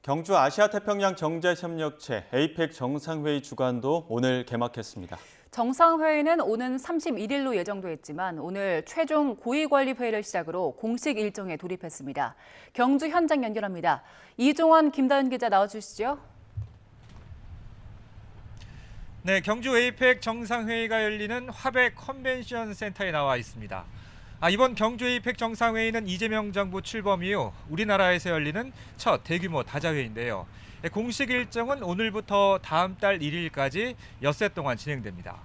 경주 아시아태평양 경제협력체 에이펙 정상회의 주관도 오늘 개막했습니다. 정상회의는 오는 31일로 예정돼 있지만 오늘 최종 고위관리회의를 시작으로 공식 일정에 돌입했습니다. 경주 현장 연결합니다. 이종원, 김다은 기자 나와주시죠. 네, 경주 에이펙 정상회의가 열리는 화백 컨벤션 센터에 나와 있습니다. 이번 경주 에이펙 정상회의는 이재명 정부 출범 이후 우리나라에서 열리는 첫 대규모 다자회의인데요. 공식 일정은 오늘부터 다음 달 1일까지 엿새 동안 진행됩니다.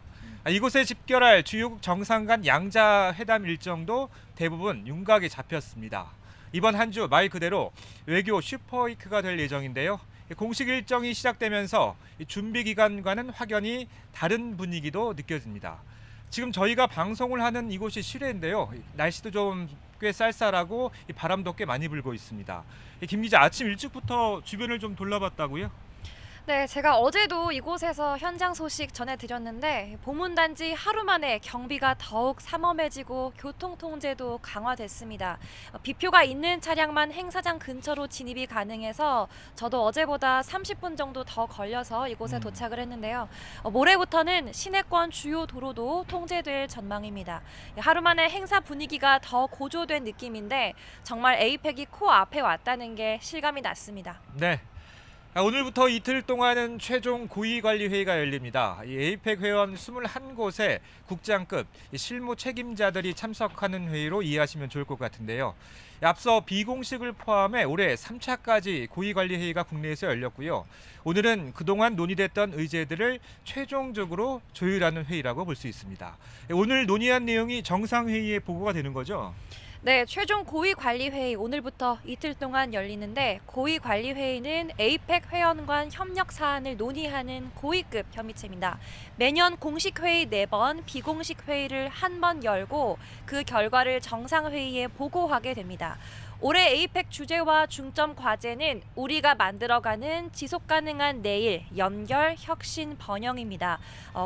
이곳에 집결할 주요국 정상 간 양자 회담 일정도 대부분 윤곽이 잡혔습니다. 이번 한 주 말 그대로 외교 슈퍼위크가 될 예정인데요. 공식 일정이 시작되면서 준비 기간과는 확연히 다른 분위기도 느껴집니다. 지금 저희가 방송을 하는 이곳이 실외인데요. 날씨도 좀 꽤 쌀쌀하고 바람도 꽤 많이 불고 있습니다. 김 기자, 아침 일찍부터 주변을 좀 둘러봤다고요? 네, 제가 어제도 이곳에서 현장 소식 전해드렸는데 보문단지 하루 만에 경비가 더욱 삼엄해지고 교통통제도 강화됐습니다. 비표가 있는 차량만 행사장 근처로 진입이 가능해서 저도 어제보다 30분 정도 더 걸려서 이곳에 도착을 했는데요. 모레부터는 시내권 주요 도로도 통제될 전망입니다. 하루 만에 행사 분위기가 더 고조된 느낌인데 정말 에이펙이 코앞에 왔다는 게 실감이 났습니다. 네. 오늘부터 이틀 동안은 최종 고위관리회의가 열립니다. 에이펙 회원 21곳의 국장급 실무 책임자들이 참석하는 회의로 이해하시면 좋을 것 같은데요. 앞서 비공식을 포함해 올해 3차까지 고위관리회의가 국내에서 열렸고요. 오늘은 그동안 논의됐던 의제들을 최종적으로 조율하는 회의라고 볼 수 있습니다. 오늘 논의한 내용이 정상회의에 보고가 되는 거죠? 네, 최종 고위관리회의 오늘부터 이틀 동안 열리는데 고위관리회의는 에이펙 회원 간 협력 사안을 논의하는 고위급 협의체입니다. 매년 공식 회의 4번, 비공식 회의를 한 번 열고 그 결과를 정상회의에 보고하게 됩니다. 올해 에이펙 주제와 중점 과제는 우리가 만들어가는 지속가능한 내일, 연결, 혁신, 번영입니다.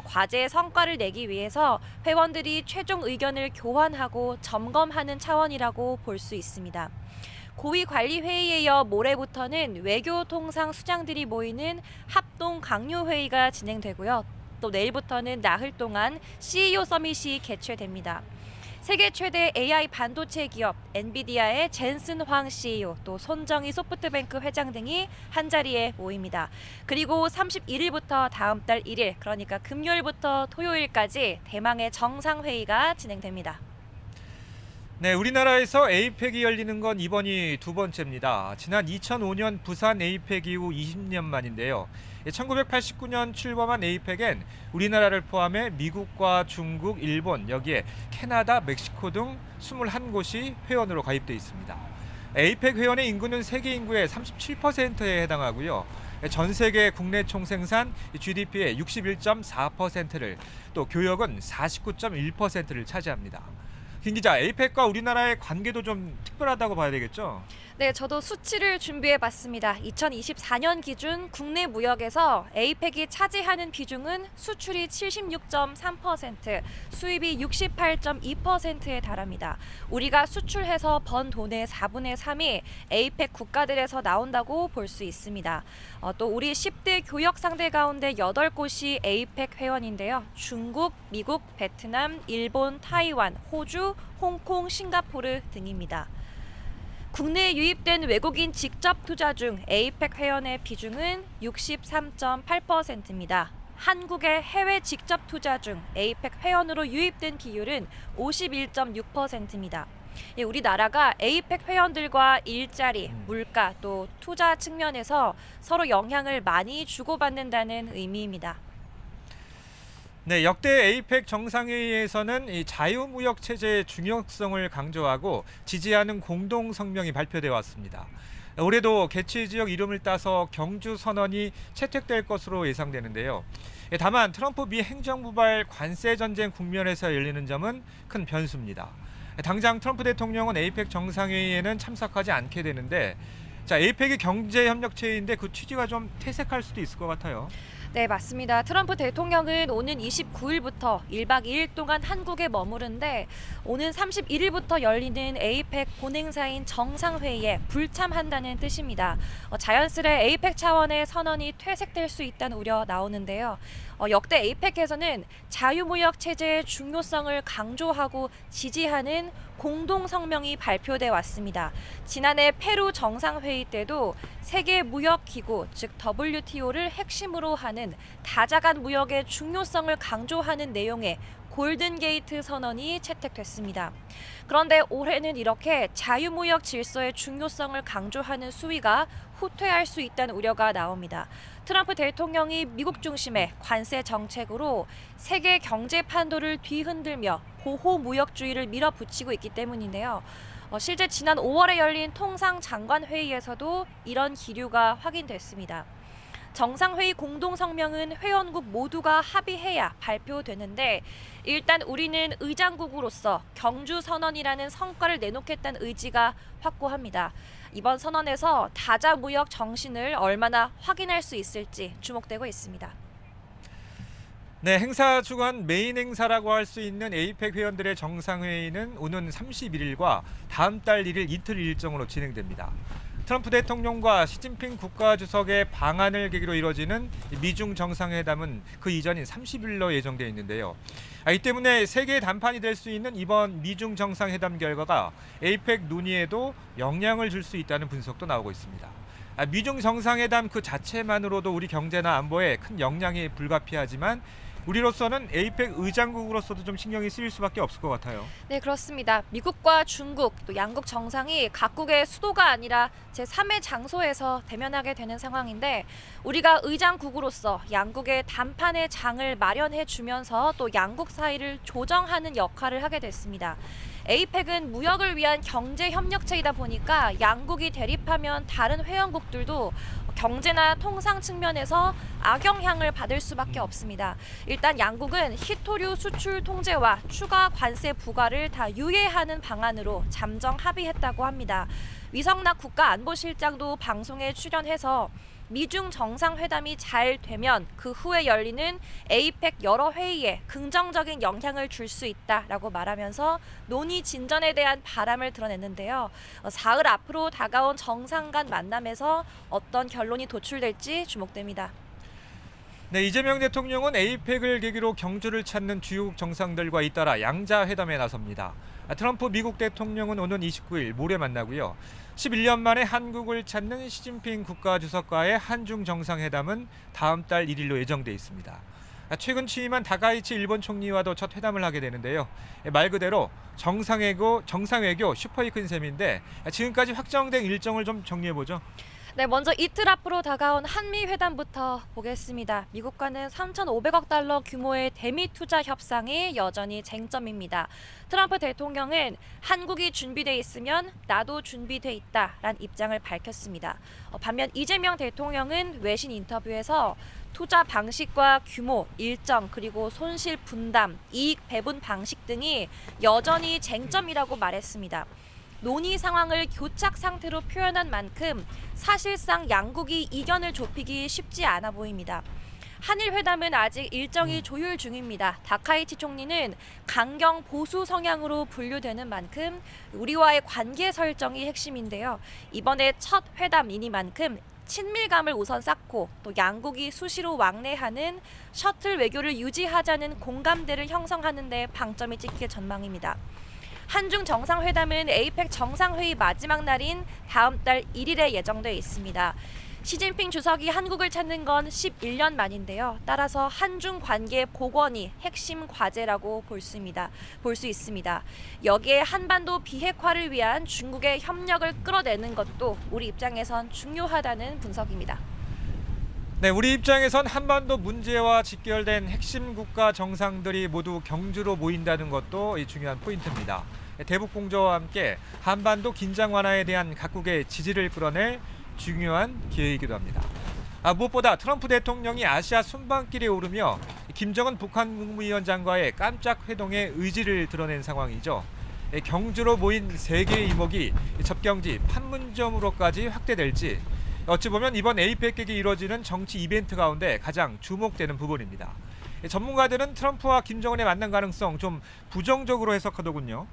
과제의 성과를 내기 위해서 회원들이 최종 의견을 교환하고 점검하는 차원이라고 볼 수 있습니다. 고위관리회의에 이어 모레부터는 외교통상 수장들이 모이는 합동 강요회의가 진행되고요. 또 내일부터는 나흘 동안 CEO 서밋이 개최됩니다. 세계 최대 AI 반도체 기업 엔비디아의 젠슨 황 CEO, 또 손정희 소프트뱅크 회장 등이 한자리에 모입니다. 그리고 31일부터 다음 달 1일, 그러니까 금요일부터 토요일까지 대망의 정상회의가 진행됩니다. 네, 우리나라에서 에이펙이 열리는 건 이번이 두 번째입니다. 지난 2005년 부산 에이펙 이후 20년 만인데요. 1989년 출범한 에이펙엔 우리나라를 포함해 미국과 중국, 일본, 여기에 캐나다, 멕시코 등 21곳이 회원으로 가입돼 있습니다. 에이펙 회원의 인구는 세계 인구의 37%에 해당하고요. 전 세계 국내 총생산 GDP의 61.4%를, 또 교역은 49.1%를 차지합니다. 김 기자, 에이펙과 우리나라의 관계도 좀 특별하다고 봐야 되겠죠? 네, 저도 수치를 준비해봤습니다. 2024년 기준 국내 무역에서 에이펙이 차지하는 비중은 수출이 76.3%, 수입이 68.2%에 달합니다. 우리가 수출해서 번 돈의 4분의 3이 에이펙 국가들에서 나온다고 볼 수 있습니다. 또 우리 10대 교역 상대 가운데 8곳이 에이펙 회원인데요. 중국, 미국, 베트남, 일본, 타이완, 호주, 홍콩, 싱가포르 등입니다. 국내에 유입된 외국인 직접 투자 중 에이펙 회원의 비중은 63.8%입니다. 한국의 해외 직접 투자 중 에이펙 회원으로 유입된 비율은 51.6%입니다. 우리나라가 에이펙 회원들과 일자리, 물가, 또 투자 측면에서 서로 영향을 많이 주고받는다는 의미입니다. 네, 역대 에이펙 정상회의에서는 이 자유무역 체제의 중요성을 강조하고 지지하는 공동 성명이 발표되어 왔습니다. 올해도 개최 지역 이름을 따서 경주 선언이 채택될 것으로 예상되는데요. 다만 트럼프 미 행정부발 관세 전쟁 국면에서 열리는 점은 큰 변수입니다. 당장 트럼프 대통령은 에이펙 정상회의에는 참석하지 않게 되는데, 에이펙이 경제협력체인데 그 취지가 좀 퇴색할 수도 있을 것 같아요. 네, 맞습니다. 트럼프 대통령은 오는 29일부터 1박 2일 동안 한국에 머무른데 오는 31일부터 열리는 에이펙 본행사인 정상회의에 불참한다는 뜻입니다. 자연스레 에이펙 차원의 선언이 퇴색될 수 있다는 우려 나오는데요. 역대 에이펙에서는 자유무역 체제의 중요성을 강조하고 지지하는 공동성명이 발표돼 왔습니다. 지난해 페루 정상회의 때도 세계무역기구 즉 WTO를 핵심으로 하는 다자간 무역의 중요성을 강조하는 내용의 골든게이트 선언이 채택됐습니다. 그런데 올해는 이렇게 자유무역 질서의 중요성을 강조하는 수위가 후퇴할 수 있다는 우려가 나옵니다. 트럼프 대통령이 미국 중심의 관세 정책으로 세계 경제 판도를 뒤흔들며 보호무역주의를 밀어붙이고 있기 때문인데요. 실제 지난 5월에 열린 통상장관회의에서도 이런 기류가 확인됐습니다. 정상회의 공동성명은 회원국 모두가 합의해야 발표되는데 일단 우리는 의장국으로서 경주선언이라는 성과를 내놓겠다는 의지가 확고합니다. 이번 선언에서 다자무역 정신을 얼마나 확인할 수 있을지 주목되고 있습니다. 네, 행사 주간 메인 행사라고 할 수 있는 에이펙 회원들의 정상회의는 오는 31일과 다음 달 1일 이틀 일정으로 진행됩니다. 트럼프 대통령과 시진핑 국가주석의 방한을 계기로 이뤄지는 미중 정상회담은 그 이전인 30일로 예정되어 있는데요. 이 때문에 세계의 단판이 될 수 있는 이번 미중 정상회담 결과가 에이펙 논의에도 영향을 줄 수 있다는 분석도 나오고 있습니다. 미중 정상회담 그 자체만으로도 우리 경제나 안보에 큰 영향이 불가피하지만 우리로서는 에이펙 의장국으로서도 좀 신경이 쓰일 수밖에 없을 것 같아요. 네, 그렇습니다. 미국과 중국, 또 양국 정상이 각국의 수도가 아니라 제3의 장소에서 대면하게 되는 상황인데 우리가 의장국으로서 양국의 단판의 장을 마련해 주면서 또 양국 사이를 조정하는 역할을 하게 됐습니다. 에이펙은 무역을 위한 경제협력체이다 보니까 양국이 대립하면 다른 회원국들도 경제나 통상 측면에서 악영향을 받을 수밖에 없습니다. 일단 양국은 희토류 수출 통제와 추가 관세 부과를 다 유예하는 방안으로 잠정 합의했다고 합니다. 위성락 국가안보실장도 방송에 출연해서 미중 정상회담이 잘 되면 그 후에 열리는 에이펙 여러 회의에 긍정적인 영향을 줄 수 있다라고 말하면서 논의 진전에 대한 바람을 드러냈는데요. 사흘 앞으로 다가온 정상 간 만남에서 어떤 결론이 도출될지 주목됩니다. 네, 이재명 대통령은 에이펙을 계기로 경주를 찾는 주요국 정상들과 잇따라 양자 회담에 나섭니다. 트럼프 미국 대통령은 오는 29일 모레 만나고요. 11년 만에 한국을 찾는 시진핑 국가주석과의 한중 정상회담은 다음 달 1일로 예정돼 있습니다. 최근 취임한 다가이치 일본 총리와도 첫 회담을 하게 되는데요. 말 그대로 정상외교 슈퍼이 큰 셈인데 지금까지 확정된 일정을 좀 정리해보죠. 네, 먼저 이틀 앞으로 다가온 한미 회담부터 보겠습니다. 미국과는 3,500억 달러 규모의 대미 투자 협상이 여전히 쟁점입니다. 트럼프 대통령은 한국이 준비돼 있으면 나도 준비돼 있다라는 입장을 밝혔습니다. 반면 이재명 대통령은 외신 인터뷰에서 투자 방식과 규모, 일정, 그리고 손실 분담, 이익 배분 방식 등이 여전히 쟁점이라고 말했습니다. 논의 상황을 교착 상태로 표현한 만큼 사실상 양국이 이견을 좁히기 쉽지 않아 보입니다. 한일 회담은 아직 일정이 조율 중입니다. 다카이치 총리는 강경 보수 성향으로 분류되는 만큼 우리와의 관계 설정이 핵심인데요. 이번에 첫 회담이니만큼 친밀감을 우선 쌓고 또 양국이 수시로 왕래하는 셔틀 외교를 유지하자는 공감대를 형성하는 데 방점이 찍힐 전망입니다. 한중 정상회담은 에이펙 정상회의 마지막 날인 다음 달 1일에 예정돼 있습니다. 시진핑 주석이 한국을 찾는 건 11년 만인데요. 따라서 한중 관계 복원이 핵심 과제라고 볼 수 있습니다. 여기에 한반도 비핵화를 위한 중국의 협력을 끌어내는 것도 우리 입장에선 중요하다는 분석입니다. 네, 우리 입장에선 한반도 문제와 직결된 핵심 국가 정상들이 모두 경주로 모인다는 것도 중요한 포인트입니다. 대북 공조와 함께 한반도 긴장 완화에 대한 각국의 지지를 끌어낼 중요한 기회이기도 합니다. 무엇보다 트럼프 대통령이 아시아 순방길에 오르며 김정은 북한 국무위원장과의 깜짝 회동의 의지를 드러낸 상황이죠. 경주로 모인 세 개의 이목이 접경지 판문점으로까지 확대될지 어찌 보면 이번 에이펙이 이루어지는 정치 이벤트 가운데 가장 주목되는 부분입니다. 전문가들은 트럼프와 김정은의 만남 가능성 좀 부정적으로 해석하더군요.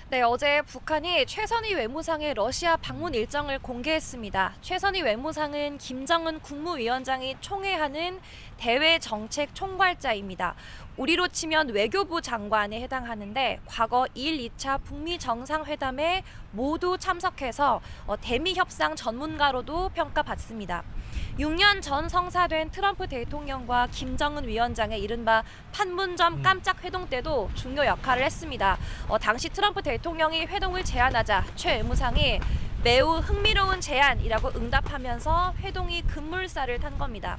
네, 어제 북한이 최선희 외무상의 러시아 방문 일정을 공개했습니다. 최선희 외무상은 김정은 국무위원장이 총회하는 대외 정책 총괄자입니다. 우리로 치면 외교부 장관에 해당하는데 과거 1, 2차 북미 정상회담에 모두 참석해서 대미 협상 전문가로도 평가받습니다. 6년 전 성사된 트럼프 대통령과 김정은 위원장의 이른바 판문점 깜짝 회동 때도 중요 역할을 했습니다. 당시 트럼프 대통령이 회동을 제안하자 최 외무상이 매우 흥미로운 제안이라고 응답하면서 회동이 급물살을 탄 겁니다.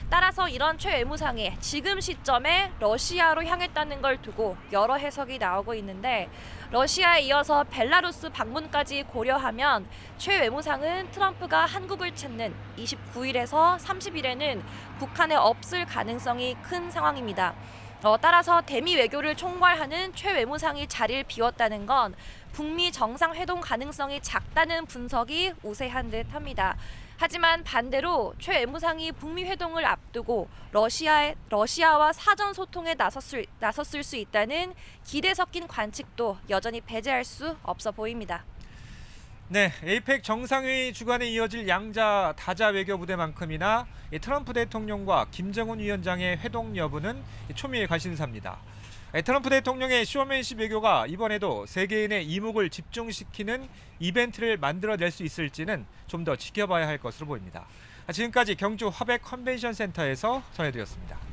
따라서 이런 최 외무상이 지금 시점에 러시아로 향했다는 걸 두고 여러 해석이 나오고 있는데 러시아에 이어서 벨라루스 방문까지 고려하면 최 외무상은 트럼프가 한국을 찾는 29일에서 30일에는 북한에 없을 가능성이 큰 상황입니다. 따라서 대미 외교를 총괄하는 최 외무상이 자리를 비웠다는 건 북미 정상회동 가능성이 작다는 분석이 우세한 듯합니다. 하지만 반대로 최 외무상이 북미 회동을 앞두고 러시아와 사전 소통에 나섰을 수 있다는 기대 섞인 관측도 여전히 배제할 수 없어 보입니다. 네, 에이펙 정상회의 주간에 이어질 양자 다자 외교 무대만큼이나 트럼프 대통령과 김정은 위원장의 회동 여부는 초미의 관심사입니다. 트럼프 대통령의 쇼맨십 외교가 이번에도 세계인의 이목을 집중시키는 이벤트를 만들어낼 수 있을지는 좀 더 지켜봐야 할 것으로 보입니다. 지금까지 경주 화백 컨벤션 센터에서 전해드렸습니다.